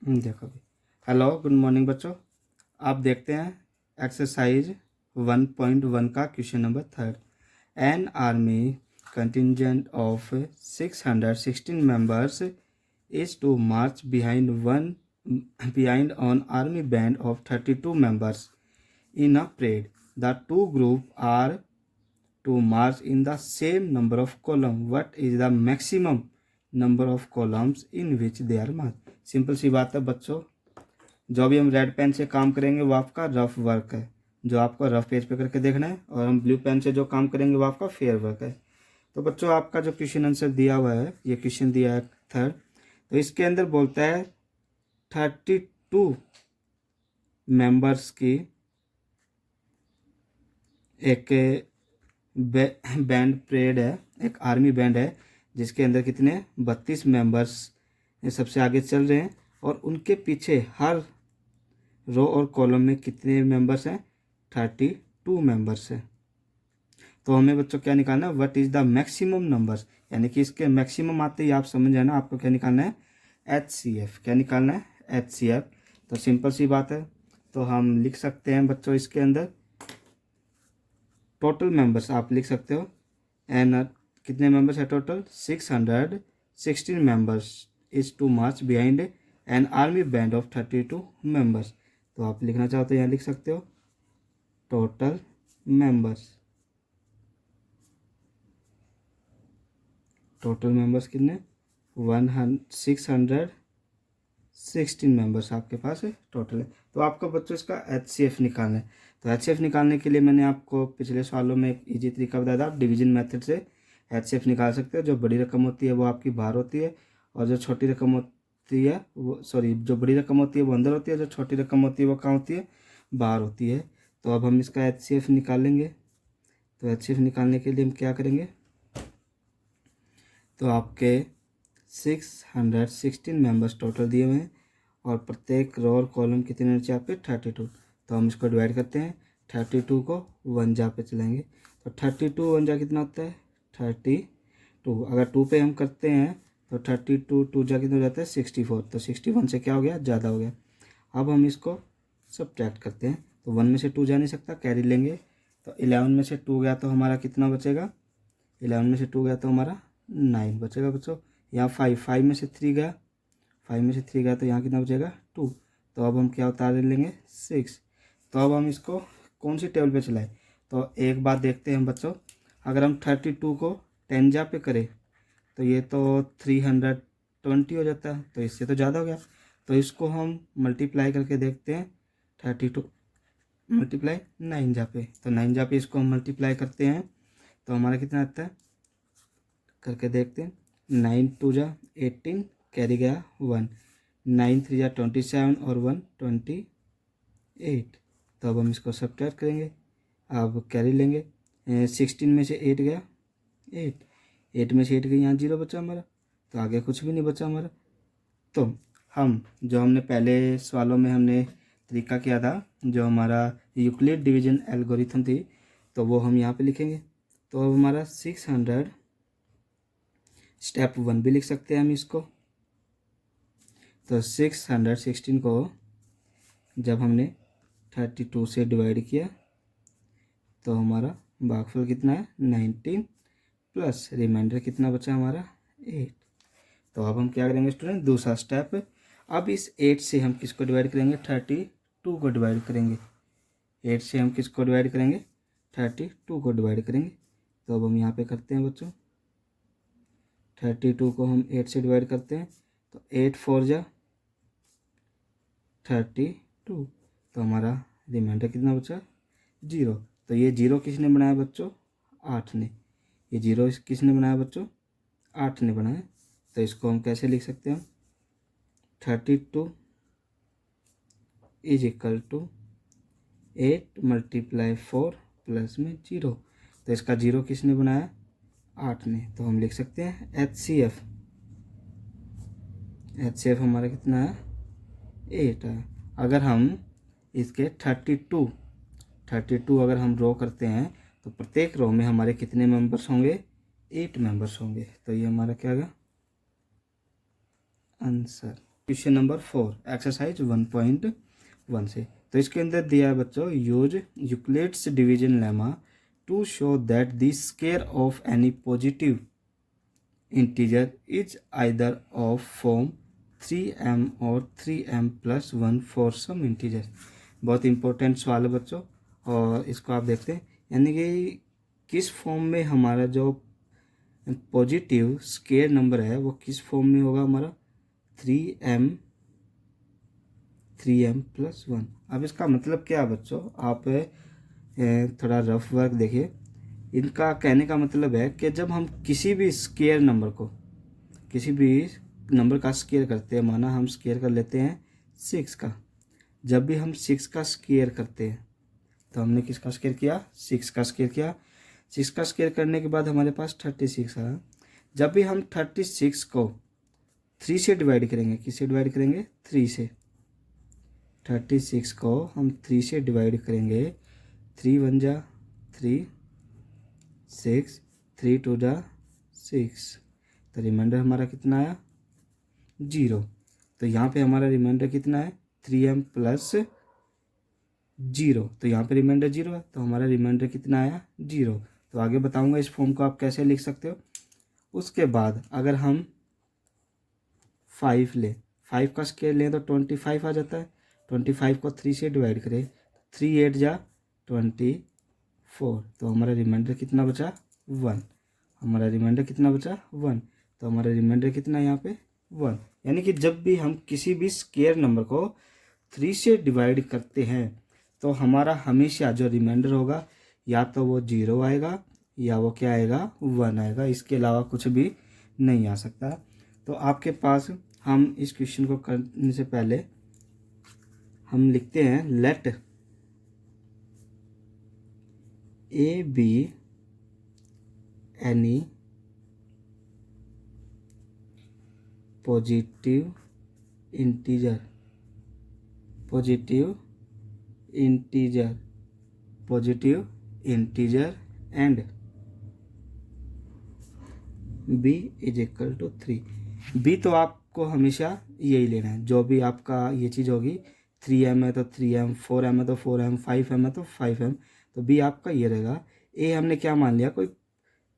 देखो भी। Hello, good morning बच्चों। आप देखते हैं एक्सरसाइज 1.1 का question number third. An army contingent of 616 members is to march behind an army band of 32 members in a parade. The two groups are to march in the same number of columns. What is the maximum number of columns in which they are marched? Simple सी बात है बच्चों। जो भी हम red pen से काम करेंगे वो आपका रफ वर्क है, जो आपको रफ पेज पे करके देखना है, और हम ब्लू पेन से जो काम करेंगे वो आपका फेयर वर्क है। तो बच्चों आपका जो क्वेश्चन आंसर दिया हुआ है, ये क्वेश्चन दिया है थर्ड, तो इसके अंदर बोलता है 32 मेंबर्स की एक बैंड परेड है, एक आर्मी बैंड है जिसके अंदर कितने 32 मेंबर्स सबसे आगे चल रहे हैं, और उनके पीछे हर रो और कॉलम में कितने मेंबर्स हैं 32 मेंबर्स हैं। तो हमें बच्चों क्या निकालना है, what is the maximum numbers, यानी कि इसके मैक्सिमम आते ही आप समझ जाना आपको क्या निकालना है, HCF। क्या निकालना है, HCF। तो सिंपल सी बात है, तो हम लिख सकते हैं बच्चों इसके अंदर टोटल मेंबर्स आप लिख सकते हो, एंड कितने मेंबर्स है total 616 members is to march behind an army band of 32 members. तो आप लिखना चाहो तो यहाँ लिख सकते हो टोटल मेंबर्स। टोटल मेंबर्स कितने 616 मेंबर्स आपके पास है टोटल है। तो आपका बच्चों इसका HCF निकालना है। तो HCF निकालने के लिए मैंने आपको पिछले सवालों में एक ईजी तरीका बताया था, आप डिवीजन मेथड से HCF निकाल सकते हो। जो बड़ी रकम होती है वो आपकी बाहर होती है, और जो छोटी रकम होती है वो जो बड़ी रकम होती है वो अंदर होती है, जो छोटी रकम होती है वो कहाँ होती है, बाहर होती है। तो अब हम इसका HCF निकालेंगे। तो HCF निकालने के लिए हम क्या करेंगे, तो आपके 616 मेंबर्स टोटल दिए हुए हैं, और प्रत्येक रो और कॉलम कितने नीचे आपके 32। तो हम इसको डिवाइड करते हैं, 32 को 1 जा पे चलाएंगे, तो 32 1 जा कितना होता है 32। अगर 2 पे हम करते हैं तो 32 2 जा कितना हो जाता है 64। तो 61 से क्या हो गया, ज़्यादा हो गया। अब हम इसको सब्ट्रैक्ट करते हैं, तो 1 में से 2 जा नहीं सकता, कैरी लेंगे। तो 11 में से 2 गया तो हमारा कितना बचेगा, 11 में से 2 गया तो हमारा 9 बचेगा बच्चों। यहाँ 5 में से 3 गया, 5 में से 3 गया तो यहाँ कितना बचेगा 2। तो अब हम क्या उतार लेंगे 6। तो अब हम इसको कौन सी टेबल पे चलाएं, तो एक बात देखते हैं बच्चों, अगर हम 32 को 10 जा पे करें तो ये तो 320 हो जाता है, तो इससे तो ज़्यादा हो गया। तो इसको हम मल्टीप्लाई करके देखते हैं, 32 मल्टीप्लाई 9 जा पे, तो 9 जा पे इसको हम मल्टीप्लाई करते हैं तो हमारा कितना आता है, करके देखते हैं। 9 2 जा 18, कैरी गया 1, 9 3 जा 27 और 1 28। तो अब हम इसको सब्ट्रैक्ट करेंगे, अब कैरी लेंगे। 16 में से 8 गया 8 में से 8 गया, यहाँ 0 बचा हमारा, तो आगे कुछ भी नहीं बचा हमारा। तो हम जो हमने पहले सवालों में हमने तरीका किया था, जो हमारा यूक्लिड डिवीजन एल्गोरिथम थी, तो वो हम यहाँ पे लिखेंगे। तो अब हमारा 600 स्टेप 1 भी लिख सकते हैं हम इसको। तो 616 को जब हमने 32 से डिवाइड किया तो हमारा भागफल कितना है 19, प्लस रिमाइंडर कितना बचा हमारा 8। तो अब हम क्या करेंगे स्टूडेंट, दूसरा स्टेप, अब इस 8 से हम किसको डिवाइड करेंगे 32 को डिवाइड करेंगे। 8 से हम किसको डिवाइड करेंगे 32 को डिवाइड करेंगे। तो अब हम यहाँ पे करते हैं बच्चों, 32 को हम 8 से डिवाइड करते हैं, तो 8 4 जा 32, तो हमारा रिमाइंडर कितना बचा 0। तो ये 0 किसने बनाया बच्चों, 8 ने। ये 0 किसने बनाया बच्चों, 8 ने बनाया। तो इसको हम कैसे लिख सकते हैं, 32 is equal to 8 multiply 4 plus में 0। तो इसका 0 किसने बनाया, 8 ने। तो हम लिख सकते हैं HCF। HCF हमारा कितना है 8 है। अगर हम इसके 32 अगर हम रो करते हैं तो प्रत्येक रो में हमारे कितने मेंबर्स होंगे, 8 मेंबर्स होंगे। तो ये हमारा क्या होगा आंसर। क्वेश्चन नंबर 4 एक्सरसाइज 1.1 से। तो इसके अंदर दिया है बच्चों, use Euclid's division lemma to show that the square of any positive integer is either of form 3m और 3m plus 1 for some integer. बहुत इंपॉर्टेंट सवाल है बच्चों, और इसको आप देखते हैं, यानी कि किस फॉर्म में हमारा जो पॉजिटिव स्क्वायर नंबर है वो किस फॉर्म में होगा हमारा, 3m प्लस 1। अब इसका मतलब क्या है बच्चों, आप थोड़ा रफ वर्क देखिए। इनका कहने का मतलब है कि जब हम किसी भी स्क्वायर नंबर को, किसी भी नंबर का स्क्वायर करते हैं, माना हम स्क्वायर कर लेते हैं 6 का, जब भी हम 6 का स्क्वायर करते हैं, तो हमने किसका स्क्वायर किया, 6 का स्क्वायर किया। 6 का स्क्वायर करने के बाद हमारे पास 36 आया। जब भी हम 36 को 3 से डिवाइड करेंगे, किससे डिवाइड करेंगे, 3 से। 36 को हम 3 से डिवाइड करेंगे, 3 1 जा 3, 6, 3 2 जा 6, तो रिमाइंडर हमारा कितना आया, 0। तो यहाँ पे हमारा रिमाइंडर कितना है, 3m प्लस 0। तो यहाँ पे रिमाइंडर 0 है, तो हमारा रिमाइंडर कितना आया, 0। तो आगे बताऊंगा इस फॉर्म को आप कैसे लिख सकते हो। उसके बाद अगर हम 5 लें, 5 का स्क्वायर लें तो 25 आ जाता है। 25 को 3 से डिवाइड करें, 3 8 जा 24, तो हमारा रिमाइंडर कितना बचा, 1। हमारा रिमाइंडर कितना बचा, 1। तो हमारा रिमाइंडर कितना है यहाँ पे, 1। यानी कि जब भी हम किसी भी स्क्वायर नंबर को 3 से डिवाइड करते हैं, तो हमारा हमेशा जो रिमाइंडर होगा या तो वो 0 आएगा या वो क्या आएगा, 1 आएगा। इसके अलावा कुछ भी नहीं आ सकता। तो आपके पास, हम इस क्वेश्चन को करने से पहले हम लिखते हैं, let A B any positive integer, positive integer, positive integer and b is equal to 3। b तो आपको हमेशा यही लेना है, जो भी आपका ये चीज़ होगी, 3m है तो 3m, 4m है तो 4m, 5m है तो 5m, तो b आपका ये रहेगा। a हमने क्या मान लिया, कोई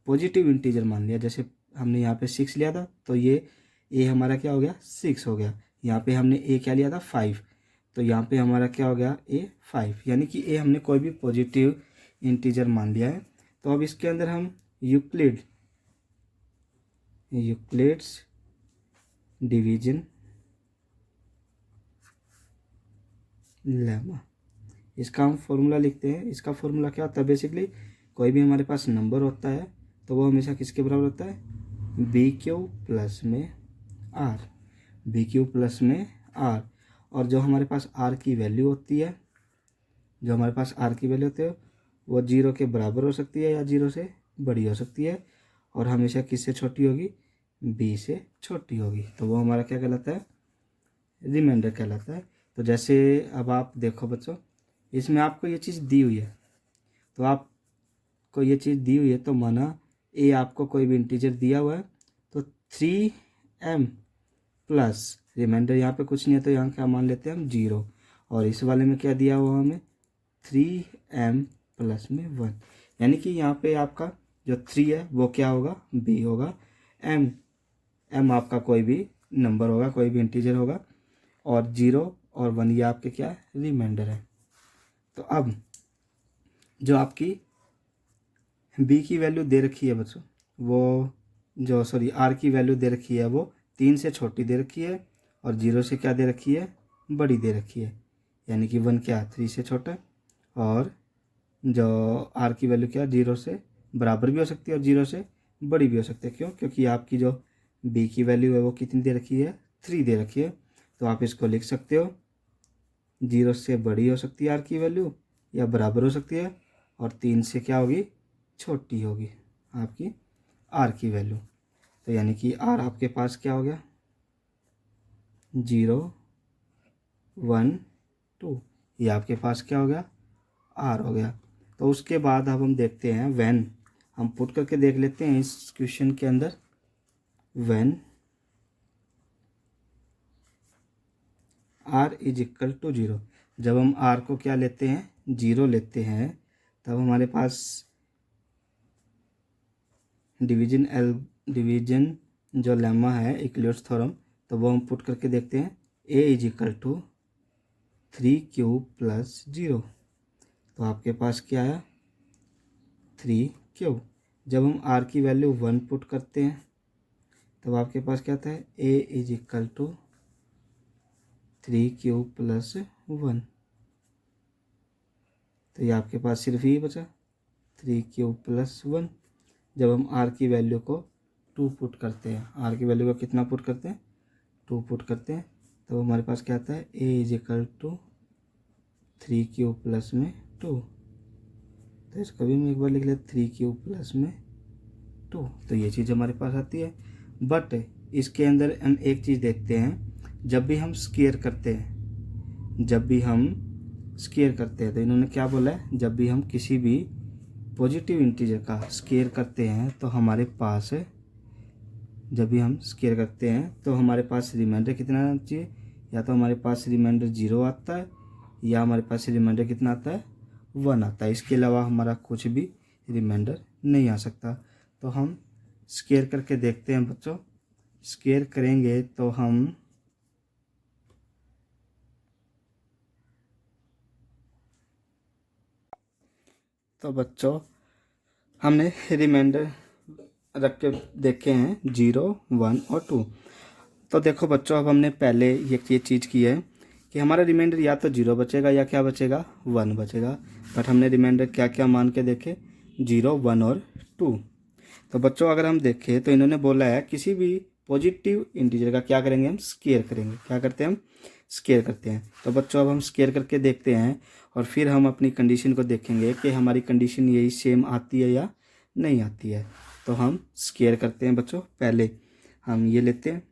पॉजिटिव इंटीजर मान लिया, जैसे हमने यहाँ पे 6 लिया था, तो ये a हमारा क्या हो गया, 6 हो गया। यहाँ पे हमने a क्या लिया था, 5, तो यहाँ पे हमारा क्या हो गया, a 5, यानी कि a हमने कोई भी पॉजिटिव इंटीजर मान लिया है। तो अब इसके अंदर हम यूक्लिड्स डिवीजन लेमा, इसका हम फॉर्मूला लिखते हैं। इसका फॉर्मूला क्या होता है, बेसिकली कोई भी हमारे पास नंबर होता है तो वो हमेशा किसके बराबर होता है, बी क्यू प्लस में आर, बी क्यू प्लस में आर। और जो हमारे पास आर की वैल्यू होती है, जो हमारे पास आर की वैल्यू होती है, वो 0 के बराबर हो सकती है या 0 से बड़ी हो सकती है, और हमेशा किससे छोटी होगी, बी से छोटी होगी। तो वो हमारा क्या कहलाता है, रिमाइंडर कहलाता है। तो जैसे अब आप देखो बच्चों, इसमें आपको ये चीज़ दी हुई है, तो आपको ये चीज़ दी हुई है, तो माना ए आपको कोई भी इंटीजर दिया हुआ है, तो 3m प्लस रिमाइंडर, यहाँ पे कुछ नहीं है तो यहाँ क्या मान लेते हैं हम, 0। और इस वाले में क्या दिया हुआ हमें, 3m प्लस में 1, यानी कि यहाँ पे आपका जो 3 है वो क्या होगा, b होगा। m आपका कोई भी नंबर होगा, कोई भी इंटीजर होगा, और 0 और 1 ये आपके क्या है, रिमाइंडर है। तो अब जो आपकी b की वैल्यू दे रखी है बच्चों, वो जो सॉरी r की वैल्यू दे रखी है वो 3 से छोटी दे रखी है, और 0 से क्या दे रखी है, बड़ी दे रखी है, यानी कि 1 क्या 3 से छोटा, और जो r की वैल्यू क्या 0 से बराबर भी हो सकती है और 0 से बड़ी भी हो सकती है। क्यों, क्योंकि आपकी जो b की वैल्यू है वो कितनी दे रखी है, 3 दे रखी है। तो आप इसको लिख सकते हो, 0 से बड़ी हो सकती है r की वैल्यू या बराबर हो सकती है, और 3 से क्या होगी, छोटी होगी आपकी r की वैल्यू। तो यानी कि r आपके पास क्या हो गया, 0 1 2, ये आपके पास क्या हो गया, r हो गया। तो उसके बाद अब हम देखते हैं व्हेन, हम पुट करके देख लेते हैं इस क्वेश्चन के अंदर, when R is equal to 0, जब हम आर को क्या लेते हैं, 0 लेते हैं, तब हमारे पास डिवीजन जो लेमा है इक्लियोट्स थ्योरम, तो वो हम पुट करके देखते हैं। A is equal to 3 cube plus 0, तो आपके पास क्या आया, 3 क्यूब। जब हम आर की वैल्यू 1 पुट करते हैं तब आपके पास क्या आता है, a is equal to 3 cube plus 1, तो ये आपके पास सिर्फ ये बचा 3 क्यूब प्लस 1। जब हम आर की वैल्यू को 2 पुट करते हैं, आर की वैल्यू को कितना पुट करते हैं, 2 पुट करते हैं, तो हमारे पास क्या आता है, a is equal to 3 cube plus में 2, तो इसको भी हम एक बार लिख लेते 3 क्यूब प्लस में 2, तो ये चीज़ हमारे पास आती है। बट इसके अंदर हम एक चीज़ देखते हैं, जब भी हम स्क्वायर करते हैं, तो इन्होंने क्या बोला है, जब भी हम किसी भी पॉजिटिव इंटीजर का स्क्वायर करते हैं तो हमारे पास, रिमाइंडर कितना आना चाहिए, या तो हमारे पास रिमाइंडर 0 आता है या हमारे पास रिमाइंडर कितना आता है, 1 आता है। इसके अलावा हमारा कुछ भी रिमाइंडर नहीं आ सकता। तो हम स्क्वायर करके देखते हैं बच्चों। स्क्वायर करेंगे तो बच्चों हमने रिमाइंडर रख के देखे हैं 0, 1 और 2। तो देखो बच्चों, अब हमने पहले ये चीज़ की है कि हमारा रिमाइंडर या तो 0 बचेगा या क्या बचेगा, 1 बचेगा। बट हमने रिमाइंडर क्या क्या मान के देखे, 0, 1 और 2। तो बच्चों अगर हम देखें तो इन्होंने बोला है किसी भी पॉजिटिव इंटीजर का क्या करेंगे, हम स्क्वायर करेंगे। क्या करते हैं, हम स्क्वायर करते हैं। तो बच्चों अब हम स्क्वायर करके देखते हैं और फिर हम अपनी कंडीशन को देखेंगे कि हमारी कंडीशन यही सेम आती है या नहीं आती है। तो हम स्क्वायर करते हैं बच्चों। पहले हम ये लेते हैं,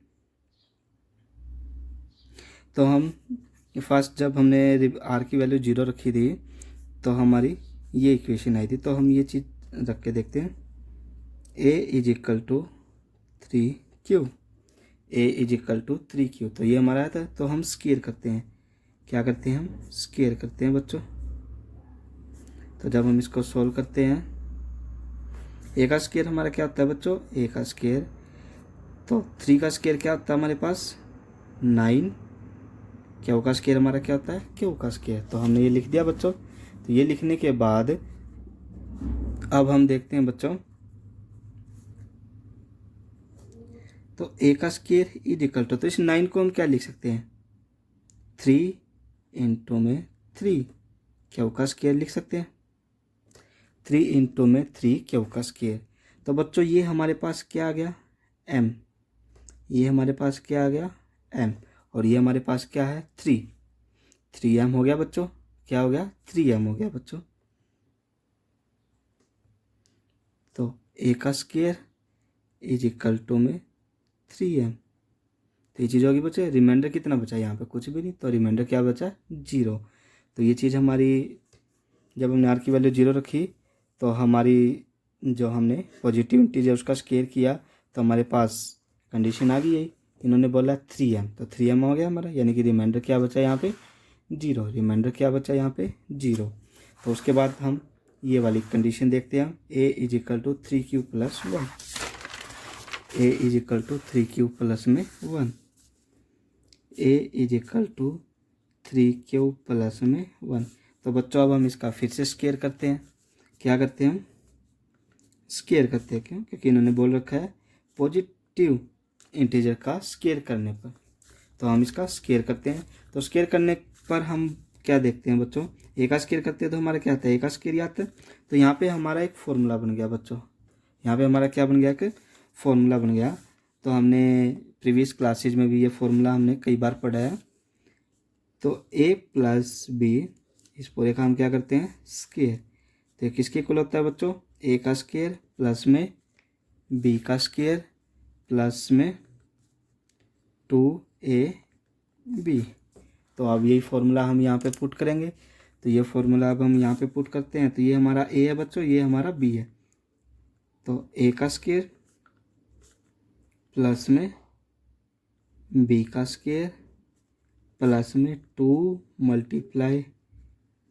तो हम फर्स्ट जब हमने आर की वैल्यू 0 रखी थी तो हमारी ये इक्वेशन आई थी। तो हम ये चीज़ रख के देखते हैं, a is equal to 3 q, a is equal to 3 q, तो ये हमारा था। तो हम स्क्वायर करते हैं। क्या करते हैं, हम स्क्वायर करते हैं बच्चों। तो जब हम इसको सॉल्व करते हैं, ए का स्क्वायर हमारा क्या होता है बच्चों, ए का स्क्वायर, तो 3 का स्क्वायर क्या होता है हमारे पास 9, क्यू का स्क्वायर हमारा क्या होता है, क्यू का स्क्वायर। तो हमने ये लिख दिया बच्चों। तो ये लिखने के बाद अब हम देखते हैं बच्चों, तो ए का स्क्वायर इज इक्वल टू, तो इस 9 को हम क्या लिख सकते हैं, 3 इंटू में 3 क्यू का स्क्वायर लिख सकते हैं। 3 इंटू में 3 क्यू का स्क्वायर। तो बच्चों ये हमारे पास क्या आ गया, m, ये हमारे पास क्या आ गया, m, और ये हमारे पास क्या है 3m हो गया बच्चों। क्या हो गया, 3m हो गया बच्चों। तो ए का स्क्वायर इज इक्वल टू में 3m, तो ये चीज़ होगी बच्चे। रिमाइंडर कितना बचा, यहाँ पे कुछ भी नहीं, तो रिमाइंडर क्या बचा, 0। तो ये चीज़ हमारी, जब हमने आर की वैल्यू 0 रखी तो हमारी जो हमने पॉजिटिव इंटीजर उसका स्क्वायर किया तो हमारे पास कंडीशन आ गई है। इन्होंने बोला 3m, तो 3m हो गया हमारा, यानी कि रिमाइंडर क्या बचा यहाँ पे, 0। रिमाइंडर क्या बचा यहाँ पे, 0। तो उसके बाद हम ये वाली कंडीशन देखते हैं, हम a is equal to 3 q plus 1, a is equal to 3 q plus में 1, a is equal to 3 q plus में 1। तो बच्चों अब हम इसका फिर से स्क्वायर करते हैं। क्या करते हैं, हम स्क्वायर करते हैं। क्यों, क्योंकि इन्होंने बोल रखा है पॉजिटिव इंटीजर का स्क्वायर करने पर। तो हम इसका स्क्वायर करते हैं। तो स्क्वायर करने पर हम क्या देखते हैं बच्चों, ए का स्क्वायर करते हैं तो हमारा क्या आता है, ए का स्क्वायर आता है। तो यहाँ पे हमारा एक फॉर्मूला बन गया बच्चों, यहाँ पे हमारा क्या बन गया कि फॉर्मूला बन गया। तो हमने प्रीवियस क्लासेज में भी ये फॉर्मूला हमने कई बार पढ़ा है। तो a प्लस बी, इस पूरे का हम क्या करते हैं, स्क्वायर। तो किसके इक्वल होता है बच्चों, a का स्क्वायर प्लस में b का स्क्वायर प्लस में 2ab। तो अब यही फॉर्मूला हम यहाँ पे पुट करेंगे। तो ये फॉर्मूला अब हम यहाँ पे पुट करते हैं। तो ये हमारा a है बच्चों, ये हमारा b है। तो a का स्क्वायर प्लस में b का स्क्वायर प्लस में 2 मल्टीप्लाई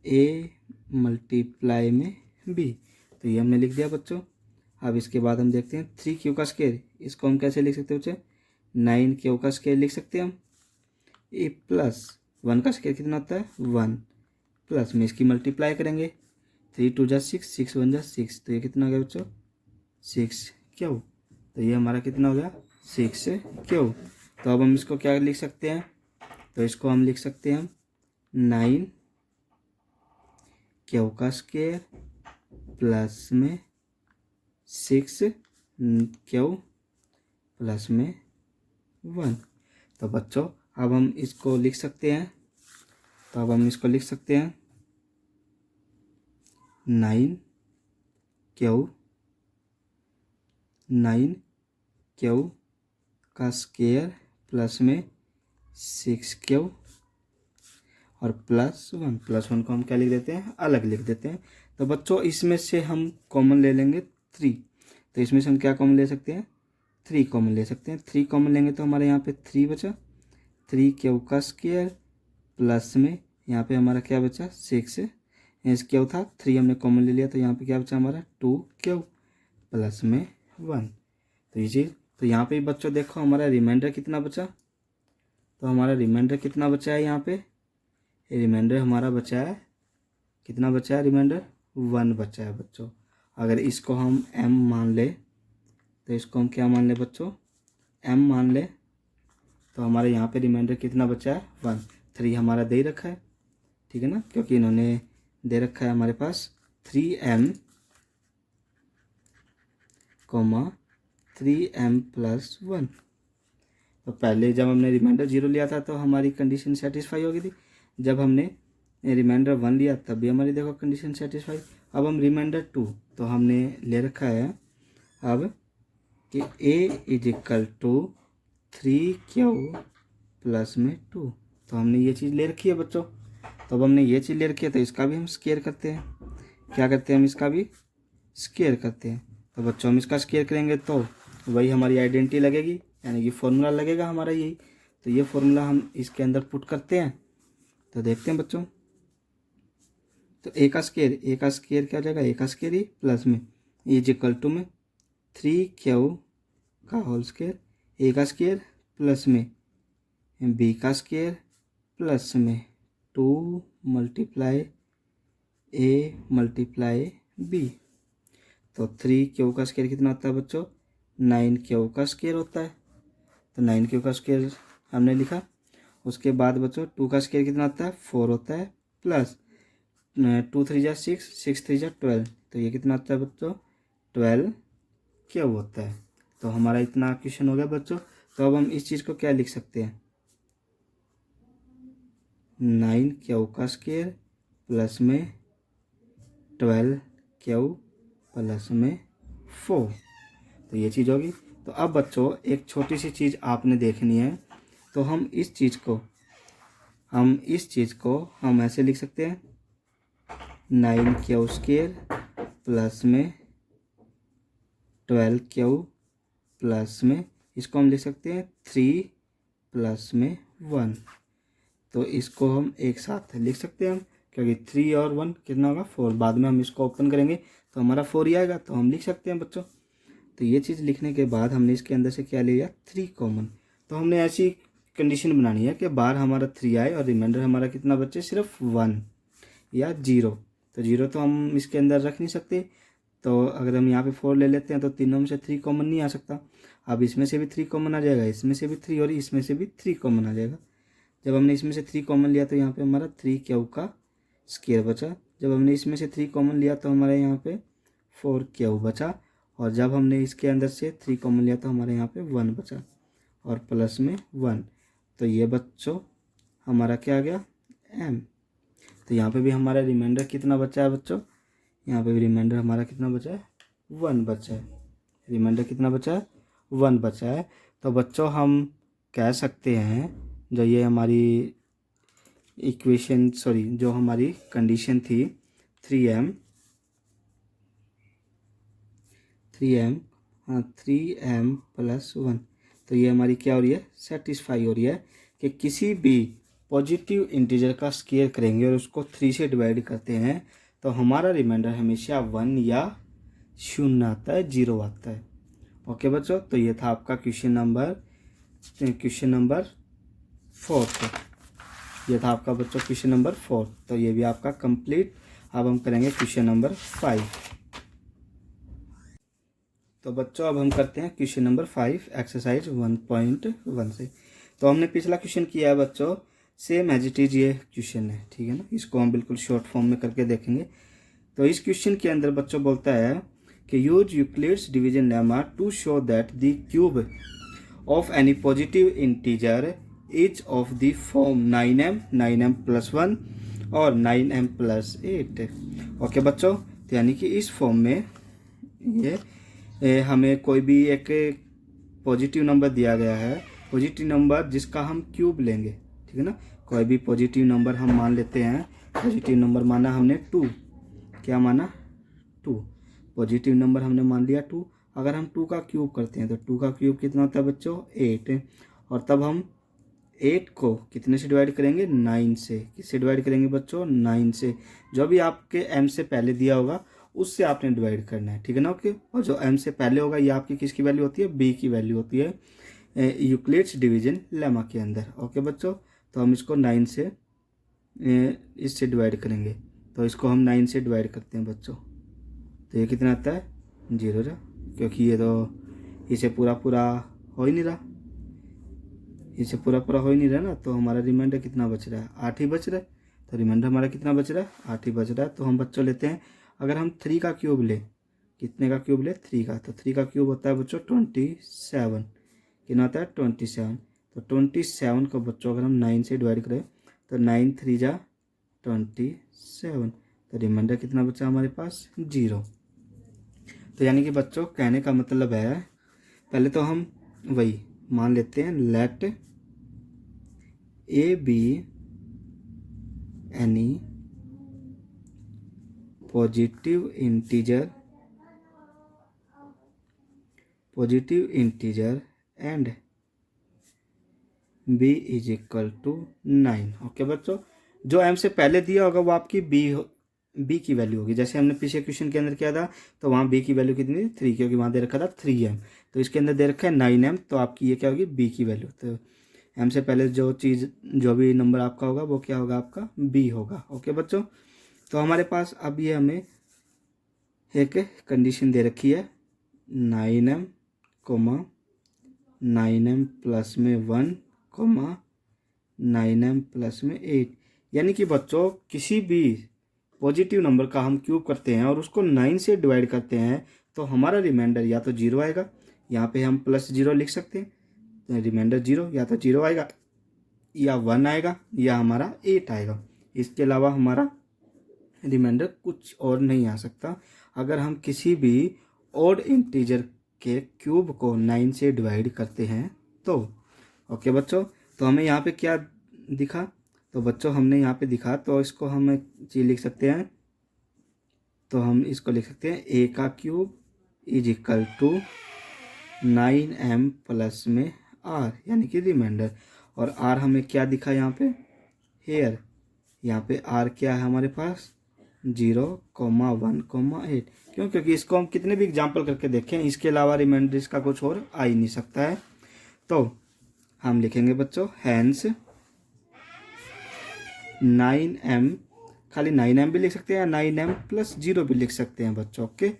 ए मल्टीप्लाई में बी। तो ये हमने लिख दिया बच्चों। अब इसके बाद हम देखते हैं 3 क्यू का स्क्वायर, इसको हम कैसे लिख सकते हैं बच्चे, 9 क्यू का स्क्वायर लिख सकते हैं हम। ए प्लस 1 का स्क्वायर कितना होता है 1, प्लस में इसकी मल्टीप्लाई करेंगे, 3 2 जा 6, 6 1 जा 6, तो ये कितना हो गया बच्चों 6 क्यू। तो ये हमारा कितना हो गया 6 क्यू। तो अब हम इसको क्या लिख सकते हैं, तो इसको हम लिख सकते हैं हम 9 क्यू का स्क्वायर प्लस में 6 क्यू प्लस में 1। तो बच्चों अब हम इसको लिख सकते हैं, तो अब हम इसको लिख सकते हैं 9 क्यू का स्क्वायर प्लस में 6 क्यू और +1 को हम क्या लिख देते हैं, अलग लिख देते हैं। तो बच्चों इसमें से हम कॉमन ले लेंगे 3, तो इसमें से हम क्या कॉमन ले सकते हैं 3 कॉमन ले सकते हैं। 3 कॉमन लेंगे तो हमारे यहाँ पे 3 बचा, 3 क्यू का स्क्वायर प्लस में यहाँ पे हमारा क्या बचा 6 क्यू था, 3 हमने कॉमन ले लिया तो यहाँ पे क्या बचा हमारा 2 क्यू प्लस में 1। तो ये चीज़, तो यहाँ पे बच्चों देखो हमारा रिमाइंडर कितना बचा, तो हमारा रिमाइंडर कितना बचा है यहाँ पे, रिमाइंडर हमारा बचा है कितना बचा है, रिमाइंडर 1 बचा है बच्चों। अगर इसको हम m मान ले, तो इसको हम क्या मान ले बच्चों m मान ले, तो हमारे यहाँ पे रिमाइंडर कितना बचा है 1। 3 हमारा दे ही रखा है, ठीक है ना, क्योंकि इन्होंने दे रखा है हमारे पास 3m, 3m प्लस 1। तो पहले जब हमने रिमाइंडर 0 लिया था तो हमारी कंडीशन सेटिस्फाई हो गई थी, जब हमने रिमाइंडर 1 लिया तब भी हमारी देखो कंडीशन सेटिस्फाई। अब हम रिमाइंडर 2 तो हमने ले रखा है अब कि a = 3q प्लस में 2, तो हमने ये चीज़ ले रखी है बच्चों। तो अब हमने ये चीज़ ले रखी है तो इसका भी हम स्क्वायर करते हैं, क्या करते हैं हम इसका भी स्क्वायर करते हैं। तो बच्चों हम इसका स्क्वायर करेंगे तो वही हमारी आइडेंटिटी लगेगी, यानी कि फॉर्मूला लगेगा हमारा यही। तो ये फॉर्मूला हम इसके अंदर पुट करते हैं, तो देखते हैं बच्चों। तो a का स्क्वायर क्या हो जाएगा, a का स्क्वायर ही प्लस में = में 3q का होल स्क्वायर, a का स्क्वायर प्लस में b का स्क्वायर प्लस में 2 मल्टीप्लाई a मल्टीप्लाई b। तो 3q का स्क्वायर कितना होता है बच्चों 9q का स्क्वायर होता है। तो 9q का स्क्वायर हमने लिखा। उसके बाद बच्चों 2 का स्क्वायर कितना होता है 4 होता है, प्लस 2 3 जा 6, 6 3 जा 12, तो ये कितना होता है बच्चों 12q होता है। तो हमारा इतना क्वेश्चन हो गया बच्चों। तो अब हम इस चीज़ को क्या लिख सकते हैं, 9q का स्क्वायर प्लस में 12q प्लस में 4, तो ये चीज़ होगी। तो अब बच्चों एक छोटी सी चीज़ आपने देखनी है, तो हम इस चीज़ को हम ऐसे लिख सकते हैं 9q स्क्वायर प्लस में 12q प्लस में, इसको हम लिख सकते हैं 3 प्लस में 1। तो इसको हम एक साथ लिख सकते हैं हम, क्योंकि 3 और 1 कितना होगा 4, बाद में हम इसको ओपन करेंगे तो हमारा 4 ही आएगा, तो हम लिख सकते हैं बच्चों। तो ये चीज़ लिखने के बाद हमने इसके अंदर से क्या लिया 3 कॉमन। तो हमने ऐसी कंडीशन बनानी है कि बाहर हमारा 3 आए और रिमाइंडर हमारा कितना बचे सिर्फ 1 या 0। तो 0 तो हम इसके अंदर रख नहीं सकते, तो अगर हम यहाँ पे 4 ले लेते हैं तो तीनों में से 3 कॉमन नहीं आ सकता। अब इसमें से भी 3 कॉमन आ जाएगा, इसमें से भी 3 और इसमें से भी 3 कॉमन आ जाएगा। जब हमने इसमें से 3 कॉमन लिया तो यहाँ पे हमारा 3q का स्क्वायर बचा। जब हमने इसमें से 3 कॉमन लिया तो हमारे यहाँ पे 4q बचा, और जब हमने इसके अंदर से 3 कॉमन लिया तो हमारे यहाँ पे 1 बचा और प्लस में 1। तो ये बच्चों हमारा क्या आ गया m। तो यहाँ पे भी हमारा रिमाइंडर कितना बचा है बच्चों, यहाँ पे भी रिमाइंडर हमारा कितना बचा है 1 बचा है। रिमाइंडर कितना बचा है 1 बचा है। तो बच्चों हम कह सकते हैं जो ये हमारी इक्वेशन जो हमारी कंडीशन थी 3m 3m प्लस 1, तो ये हमारी क्या हो रही है सेटिस्फाई हो रही है कि किसी भी पॉजिटिव इंटीजर का स्क्वायर करेंगे और उसको 3 से डिवाइड करते हैं तो हमारा रिमाइंडर हमेशा 1 या 0 आता है, 0 आता है। ओके बच्चों, तो ये था आपका क्वेश्चन नंबर 4। ये था आपका बच्चों क्वेश्चन नंबर 4। तो ये भी आपका कंप्लीट। अब हम करेंगे क्वेश्चन नंबर 5। तो बच्चों अब हम करते हैं क्वेश्चन नंबर 5 एक्सरसाइज 1.1 से। तो हमने पिछला क्वेश्चन किया है बच्चों, सेम एज इट इज ये क्वेश्चन है, ठीक है ना। इसको हम बिल्कुल शॉर्ट फॉर्म में करके देखेंगे। तो इस क्वेश्चन के अंदर बच्चों बोलता है कि use Euclid's division lemma to show that the cube of any positive integer is of the form 9m 9m + 1 और 9m + 8। ओके बच्चों, तो यानी कि इस फॉर्म में हमें कोई भी एक पॉजिटिव नंबर दिया गया है, पॉजिटिव नंबर जिसका हम क्यूब लेंगे, ठीक है ना। कोई भी पॉजिटिव नंबर हम मान लेते हैं। पॉजिटिव नंबर माना हमने 2, क्या माना 2, पॉजिटिव नंबर हमने मान लिया 2। अगर हम 2 का क्यूब करते हैं तो 2 का क्यूब कितना होता है बच्चों 8। और तब हम 8 को कितने से डिवाइड करेंगे 9 से। किससे डिवाइड करेंगे बच्चों 9 से। जो भी आपके m से पहले दिया होगा उससे आपने डिवाइड करना है, ठीक है ना। ओके, और जो m से पहले होगा ये आपकी किसकी वैल्यू होती है, b की वैल्यू होती है यूक्लिड्स डिवीजन लेमा के अंदर। ओके बच्चों, तो हम इसको 9 से इससे डिवाइड करेंगे। तो इसको हम 9 से डिवाइड करते हैं बच्चों, तो ये कितना आता है 0 जा, क्योंकि ये तो इसे पूरा हो ही नहीं रहा, इसे पूरा हो ही नहीं रहा ना। तो हमारा रिमाइंडर कितना बच रहा है 8 ही बच रहा है। तो रिमाइंडर हमारा कितना बच रहा है 8 ही बच रहा है। तो हम बच्चों लेते हैं, अगर हम 3 का क्यूब ले, कितने का क्यूब ले 3 का, तो 3 का क्यूब होता है बच्चों 27। कितना होता है 27। तो 27 को बच्चों अगर हम 9 से डिवाइड करें तो 9 3 जा 27। तो रिमाइंडर कितना बचा हमारे पास 0। तो यानी कि बच्चों कहने का मतलब है, पहले तो हम वही मान लेते हैं, let A B any positive integer and b is equal to 9। Okay बच्चों, जो m से पहले दिया होगा वो आपकी b की वैल्यू होगी। जैसे हमने पिछले क्वेश्चन के अंदर किया था, तो वहाँ b की वैल्यू कितनी थी 3, क्योंकि वहाँ दे रखा था 3m। तो इसके अंदर दे रखा है 9m, तो आपकी ये क्या होगी b की वैल्यू। तो m से पहले जो भी नंबर आपका होगा वो क्या होगा आपका b होगा। ओके बच्चों, तो हमारे पास अब ये हमें एक कंडीशन दे रखी है 9m, 9m प्लस में 1, 9m प्लस में 8। यानी कि बच्चों किसी भी पॉजिटिव नंबर का हम क्यूब करते हैं और उसको 9 से डिवाइड करते हैं तो हमारा रिमाइंडर या तो 0 आएगा, यहाँ पे हम +0 लिख सकते हैं, तो रिमाइंडर 0 या तो 0 आएगा या 1 आएगा या हमारा 8 आएगा। इसके अलावा हमारा रिमाइंडर कुछ और नहीं आ सकता अगर हम किसी भी ऑड इंटीजर के क्यूब को 9 से डिवाइड करते हैं तो। ओके बच्चों, तो हमें यहाँ पे क्या दिखा, तो बच्चों हमने यहाँ पे दिखा, तो इसको हम चीज लिख सकते हैं, तो हम इसको लिख सकते हैं a का cube is equal to 9m plus में r, यानी कि रिमाइंडर। और r हमें क्या दिखा यहाँ पे हेयर, यहाँ पे r क्या है हमारे पास 0, 1, 8। क्यों, क्योंकि इसको हम कितने भी एग्जाम्पल करके देखें, इसके अलावा रिमाइंडर इसका कुछ और आ ही नहीं सकता है। तो हम लिखेंगे बच्चों हैंस 9m, खाली 9m भी लिख सकते हैं, 9m + 0 भी लिख सकते हैं बच्चों। Okay,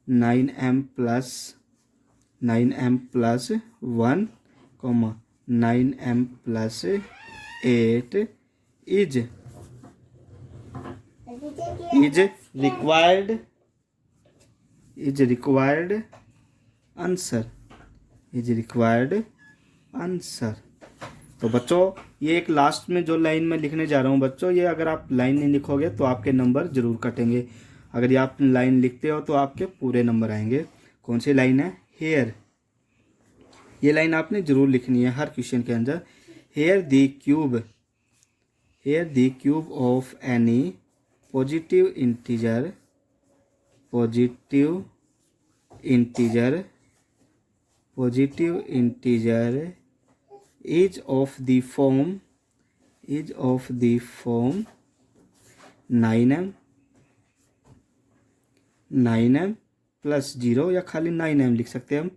9m + 1, 9m + 8 is required answer. तो बच्चों ये एक लास्ट में जो लाइन में लिखने जा रहा हूँ बच्चों, ये अगर आप लाइन नहीं लिखोगे तो आपके नंबर जरूर कटेंगे। अगर ये आप लाइन लिखते हो तो आपके पूरे नंबर आएंगे। कौन सी लाइन है हेयर, ये लाइन आपने जरूर लिखनी है हर क्वेश्चन के अंदर। Here the cube of any positive integer is of the form is of the form 9m plus 0 या खाली 9m लिख सकते हैं हम,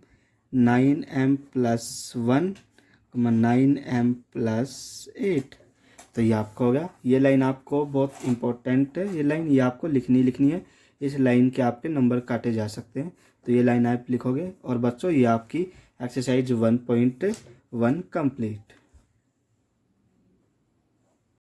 9m प्लस 1 9m प्लस 8। तो ये आपका हो गया। ये लाइन आपको बहुत इंपॉर्टेंट है, ये लाइन ये आपको लिखनी है। इस लाइन के आपके नंबर काटे जा सकते हैं, तो ये लाइन आप लिखोगे। और बच्चों ये आपकी एक्सरसाइज 1.1 कंप्लीट।